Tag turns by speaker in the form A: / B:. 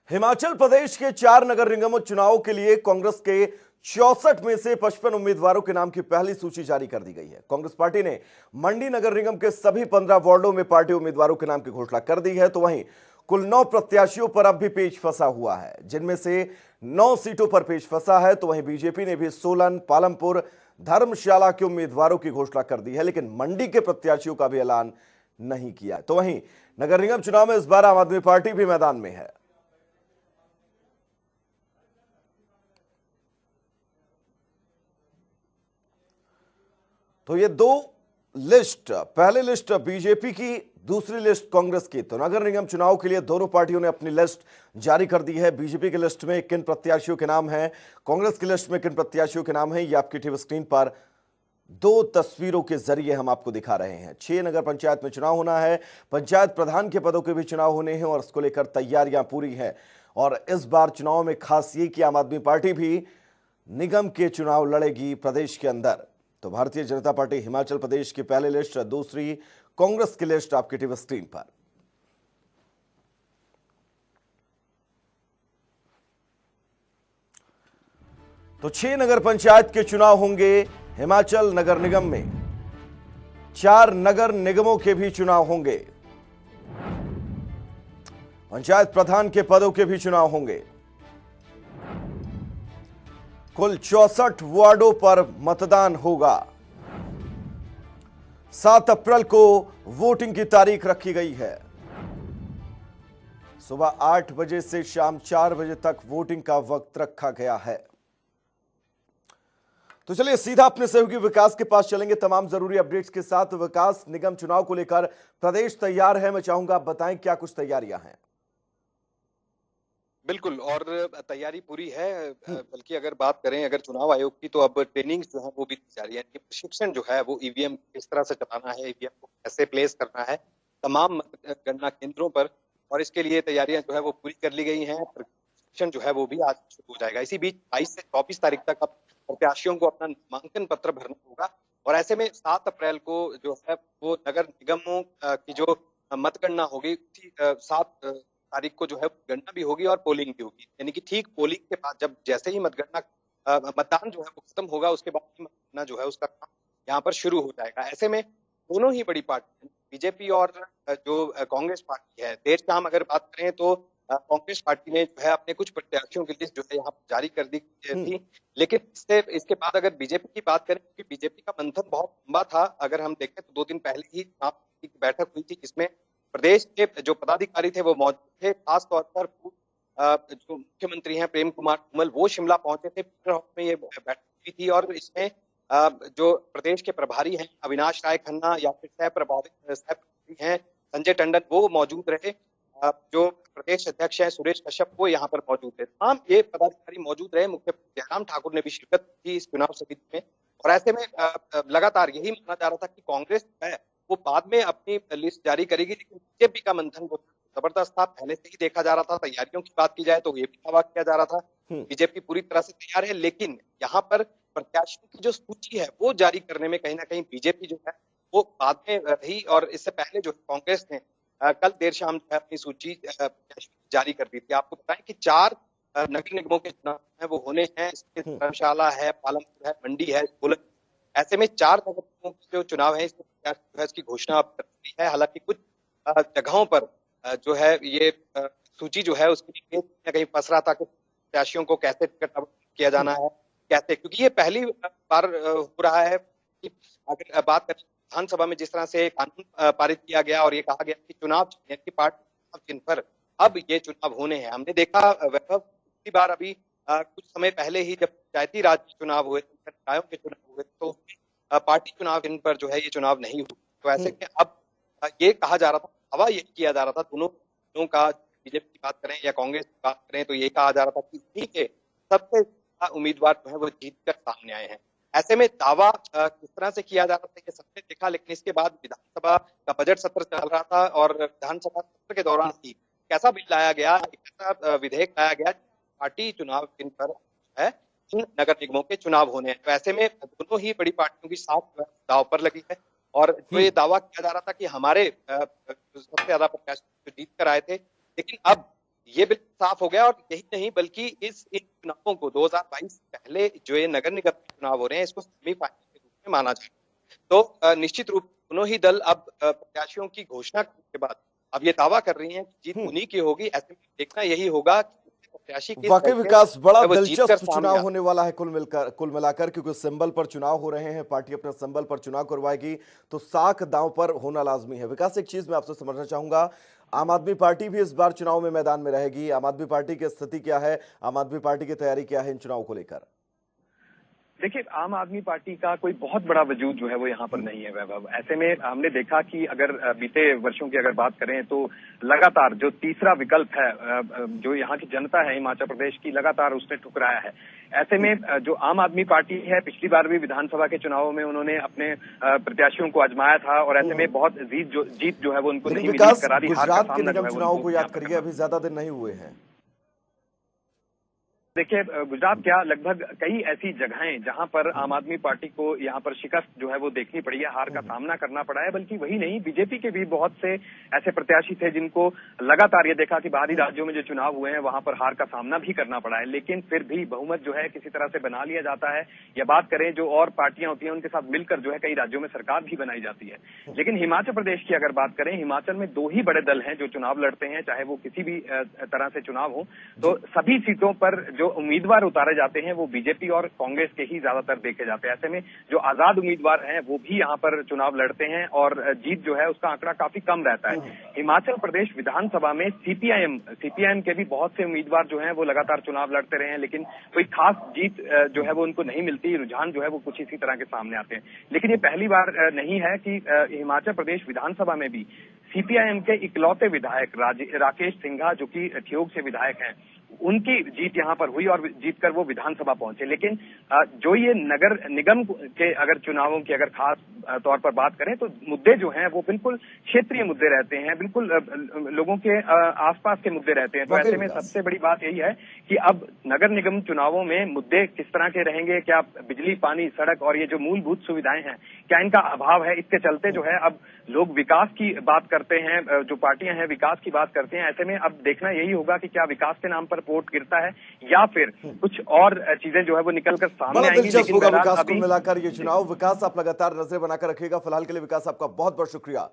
A: हिमाचल प्रदेश के 4 नगर निगम चुनाव के लिए कांग्रेस के 64 में से 55 उम्मीदवारों के नाम की पहली सूची जारी कर दी गई है। कांग्रेस पार्टी ने मंडी नगर निगम के सभी 15 वार्डों में पार्टी उम्मीदवारों के नाम की घोषणा कर दी है, तो वहीं कुल 9 प्रत्याशियों पर अब भी पेच फंसा हुआ है, जिनमें से 9 सीटों पर पेच फंसा है। तो वहीं बीजेपी ने भी सोलन, पालमपुर, धर्मशाला के उम्मीदवारों की घोषणा कर दी है, लेकिन मंडी के प्रत्याशियों का भी ऐलान नहीं किया। तो वहीं नगर निगम चुनाव में इस बार आम आदमी पार्टी भी मैदान में है। तो ये दो लिस्ट, पहली लिस्ट बीजेपी की, दूसरी लिस्ट कांग्रेस की। तो नगर निगम चुनाव के लिए दोनों पार्टियों ने अपनी लिस्ट जारी कर दी है। बीजेपी की लिस्ट में किन प्रत्याशियों के नाम हैं, कांग्रेस की लिस्ट में किन प्रत्याशियों के नाम हैं, ये आपकी टीवी स्क्रीन पर दो तस्वीरों के जरिए हम आपको दिखा रहे हैं। 6 नगर पंचायत में चुनाव होना है, पंचायत प्रधान के पदों के भी चुनाव होने हैं और इसको लेकर तैयारियां पूरी हैं। और इस बार चुनाव में खास ये कि आम आदमी पार्टी भी निगम के चुनाव लड़ेगी प्रदेश के अंदर। तो भारतीय जनता पार्टी हिमाचल प्रदेश की पहली लिस्ट, दूसरी कांग्रेस की लिस्ट आपकी टीवी स्क्रीन पर। तो 6 नगर पंचायत के चुनाव होंगे हिमाचल नगर निगम में, 4 नगर निगमों के भी चुनाव होंगे, पंचायत प्रधान के पदों के भी चुनाव होंगे। कुल 64 वार्डों पर मतदान होगा। 7 अप्रैल को वोटिंग की तारीख रखी गई है। सुबह 8 बजे से शाम 4 बजे तक वोटिंग का वक्त रखा गया है। तो चलिए सीधा अपने सहयोगी विकास के पास चलेंगे तमाम जरूरी अपडेट्स के साथ। विकास, निगम चुनाव को लेकर प्रदेश तैयार है, मैं चाहूंगा आप बताएं क्या कुछ तैयारियां हैं।
B: बिल्कुल, और तैयारी पूरी है। बल्कि अगर बात करें अगर चुनाव आयोग की, तो अब ट्रेनिंग जो है वो भी दी जा रही है। यानी प्रशिक्षण जो है वो ईवीएम किस तरह से चलाना है, ईवीएम को कैसे प्लेस करना है तमाम गणना केंद्रों पर, और इसके लिए तैयारियां जो है वो पूरी कर ली गई हैं। प्रशिक्षण जो है वो भी आज शुरू हो जाएगा। इसी बीच 22 से 24 तारीख तक अब प्रत्याशियों को अपना नामांकन पत्र भरना होगा, और ऐसे में 7 अप्रैल को जो है वो नगर निगमों की जो मतगणना होगी, 7 तारीख को जो है गणना भी होगी और पोलिंग भी होगी। यानी कि ठीक पोलिंग के बाद, जब जैसे ही मतदान जो है वो खत्म होगा, उसके बाद ही मतगणना जो है उसका काम यहाँ पर शुरू हो जाएगा। ऐसे में दोनों ही बड़ी पार्टी बीजेपी और जो कांग्रेस पार्टी है, देर शाम अगर बात करें तो कांग्रेस पार्टी ने जो है अपने कुछ प्रत्याशियों की लिस्ट जो है यहाँ जारी कर दी थी। लेकिन इसके बाद अगर बीजेपी की बात करें, क्योंकि बीजेपी का मंथन बहुत लंबा था। अगर हम देखें तो 2 दिन पहले ही चुनाव की बैठक हुई थी, जिसमें प्रदेश के जो पदाधिकारी थे वो मौजूद थे। खासतौर पर जो मुख्यमंत्री हैं प्रेम कुमार धूमल, वो शिमला पहुंचे थे। पीटर हाउस में ये बैठक हुई थी, और इसमें जो प्रदेश के प्रभारी हैं अविनाश राय खन्ना या फिर सह प्रभारी हैं संजय टंडन, वो मौजूद रहे। जो प्रदेश अध्यक्ष हैं सुरेश कश्यप, वो यहाँ पर मौजूद थे। तमाम ये पदाधिकारी मौजूद रहे। मुख्यमंत्री जयराम ठाकुर ने भी शिरकत की इस चुनाव समिति में, और ऐसे में लगातार यही माना जा रहा था कि कांग्रेस है वो बाद में अपनी लिस्ट जारी करेगी, लेकिन बीजेपी का मंथन वो जबरदस्त था। पहले से ही देखा जा रहा था। तैयारियों की बात की जाए तो ये भी दावा किया जा रहा था बीजेपी पूरी तरह से तैयार है, लेकिन यहाँ पर प्रत्याशियों की जो सूची है वो जारी करने में कहीं ना कहीं बीजेपी जो है वो बाद में रही। और इससे पहले जो कांग्रेस ने कल देर शाम जो है अपनी सूची जारी कर दी थी। आपको बताएं कि 4 नगर निगमों के चुनाव है वो होने हैं। इसके धर्मशाला है, पालमपुर है, मंडी है, सोलन। ऐसे में 4 नगर निगमों के जो चुनाव है इसकी घोषणा कर दी है। हालांकि कुछ जगहों पर जो है ये सूची जो है उसकी कहीं ना कहीं फंस रहा था कि प्रत्याशियों को कैसे टिकट किया जाना है, कैसे, क्योंकि ये पहली बार हो रहा है कि अगर बात करें विधानसभा में जिस तरह से कानून पारित किया गया और ये कहा गया कि चुनाव की पार्टी जिन पर अब ये चुनाव होने हैं। हमने देखा वैभव, पिछली बार अभी कुछ समय पहले ही जब पंचायती राज चुनाव हुए, निकायों के चुनाव हुए, तो पार्टी चुनाव जिन पर जो है ये चुनाव नहीं हुए। तो ऐसे में अब ये कहा जा रहा था, दावा ये किया जा रहा था दोनों का, बीजेपी की बात करें या कांग्रेस की बात करें, तो ये कहा जा रहा था कि ठीक है सबसे उम्मीदवार जो है वो जीत कर सामने आए हैं। ऐसे में दावा किस तरह से किया जा रहा था ये सबने देखा, लेकिन इसके बाद विधानसभा का बजट सत्र चल रहा था, और विधानसभा सत्र के दौरान ही कैसा बिल लाया गया, कैसा विधेयक लाया गया, पार्टी चुनाव जिन पर है इन नगर निगमों के चुनाव होने हैं। तो ऐसे में दोनों ही बड़ी पार्टियों की साथ दाव पर लगी है, और जो ये दावा किया जा रहा था कि हमारे सबसे ज्यादा प्रत्याशी जीत कर आए थे, लेकिन अब ये बिल्कुल साफ हो गया। और यही नहीं बल्कि इन चुनावों को 2022 से पहले जो ये नगर निगम के चुनाव हो रहे हैं इसको सेमीफाइनल के रूप में माना जाए। तो निश्चित रूप से दोनों ही दल अब प्रत्याशियों की घोषणा करने के बाद अब ये दावा कर रही हैं कि जीत उन्हीं की होगी। ऐसे में देखना यही होगा कि प्रत्याशी किस
A: वाकई
B: दल से
A: विकास, बड़ा
B: वो जीत कर
A: दिलचस्प
B: सामने
A: चुनाव
B: आता
A: होने वाला है कुल मिलाकर, क्योंकि सिंबल पर चुनाव हो रहे हैं। पार्टी अपने सिंबल पर चुनाव करवाएगी तो साख दांव पर होना लाजमी है। विकास, एक चीज मैं आपसे समझना चाहूंगा, आम आदमी पार्टी भी इस बार चुनाव में मैदान में रहेगी। आम आदमी पार्टी की स्थिति क्या है, आम आदमी पार्टी की तैयारी क्या है इन चुनाव को लेकर?
C: देखिए, आम आदमी पार्टी का कोई बहुत बड़ा वजूद जो है वो यहाँ पर नहीं है वैभव। ऐसे में हमने देखा कि अगर बीते वर्षों की अगर बात करें तो लगातार जो तीसरा विकल्प है, जो यहाँ की जनता है हिमाचल प्रदेश की, लगातार उसने ठुकराया है। ऐसे में जो आम आदमी पार्टी है, पिछली बार भी विधानसभा के चुनावों में उन्होंने अपने प्रत्याशियों को आजमाया था और ऐसे में बहुत जीत जो है वो उनको नहीं मिली।
A: विकास,
C: करारी हार का
A: गुजरात के
C: सामना जो
A: निगम
C: है वो
A: चुनाव को
C: उनको
A: याद करिए, अभी ज्यादा दिन नहीं हुए हैं।
C: देखिए, गुजरात क्या, लगभग कई ऐसी जगहें जहां पर आम आदमी पार्टी को यहाँ पर शिकस्त जो है वो देखनी पड़ी है, हार का सामना करना पड़ा है। बल्कि वही नहीं, बीजेपी के भी बहुत से ऐसे प्रत्याशी थे जिनको लगातार ये देखा कि बाहरी राज्यों में जो चुनाव हुए हैं वहां पर हार का सामना भी करना पड़ा है, लेकिन फिर भी बहुमत जो है किसी तरह से बना लिया जाता है। या बात करें जो और पार्टियां होती हैं उनके साथ मिलकर जो है कई राज्यों में सरकार भी बनाई जाती है। लेकिन हिमाचल प्रदेश की अगर बात करें, हिमाचल में दो ही बड़े दल हैं जो चुनाव लड़ते हैं, चाहे वो किसी भी तरह से चुनाव हो। तो सभी सीटों पर जो उम्मीदवार उतारे जाते हैं वो बीजेपी और कांग्रेस के ही ज्यादातर देखे जाते हैं। ऐसे में जो आजाद उम्मीदवार हैं वो भी यहाँ पर चुनाव लड़ते हैं और जीत जो है उसका आंकड़ा काफी कम रहता है। हिमाचल प्रदेश विधानसभा में सीपीआईएम के भी बहुत से उम्मीदवार जो हैं वो लगातार चुनाव लड़ते रहे हैं, लेकिन कोई खास जीत जो है वो उनको नहीं मिलती। रुझान जो है वो कुछ इसी तरह के सामने आते हैं। लेकिन ये पहली बार नहीं है कि हिमाचल प्रदेश विधानसभा में भी सीपीआईएम के इकलौते विधायक राकेश सिंघा, जो कि ठियोग से विधायक हैं, उनकी जीत यहाँ पर हुई और जीतकर वो विधानसभा पहुंचे। लेकिन जो ये नगर निगम के अगर चुनावों की अगर खास तौर पर बात करें तो मुद्दे जो हैं वो बिल्कुल क्षेत्रीय मुद्दे रहते हैं, बिल्कुल लोगों के आसपास के मुद्दे रहते हैं। तो ऐसे में सबसे बड़ी बात यही है कि अब नगर निगम चुनावों में मुद्दे किस तरह के रहेंगे, क्या बिजली, पानी, सड़क और ये जो मूलभूत सुविधाएं हैं क्या इनका अभाव है। इसके चलते जो है अब लोग विकास की बात करते हैं, जो पार्टियां हैं विकास की बात करते हैं। ऐसे में अब देखना यही होगा कि क्या विकास के नाम पर वोट गिरता है या फिर कुछ और चीजें जो है वो निकलकर सामने आएंगी।
A: दिलचस्प होगा विकास को मिलाकर ये चुनाव। विकास, आप लगातार नजरें बनाकर रखिएगा। फिलहाल के लिए विकास, आपका बहुत बहुत शुक्रिया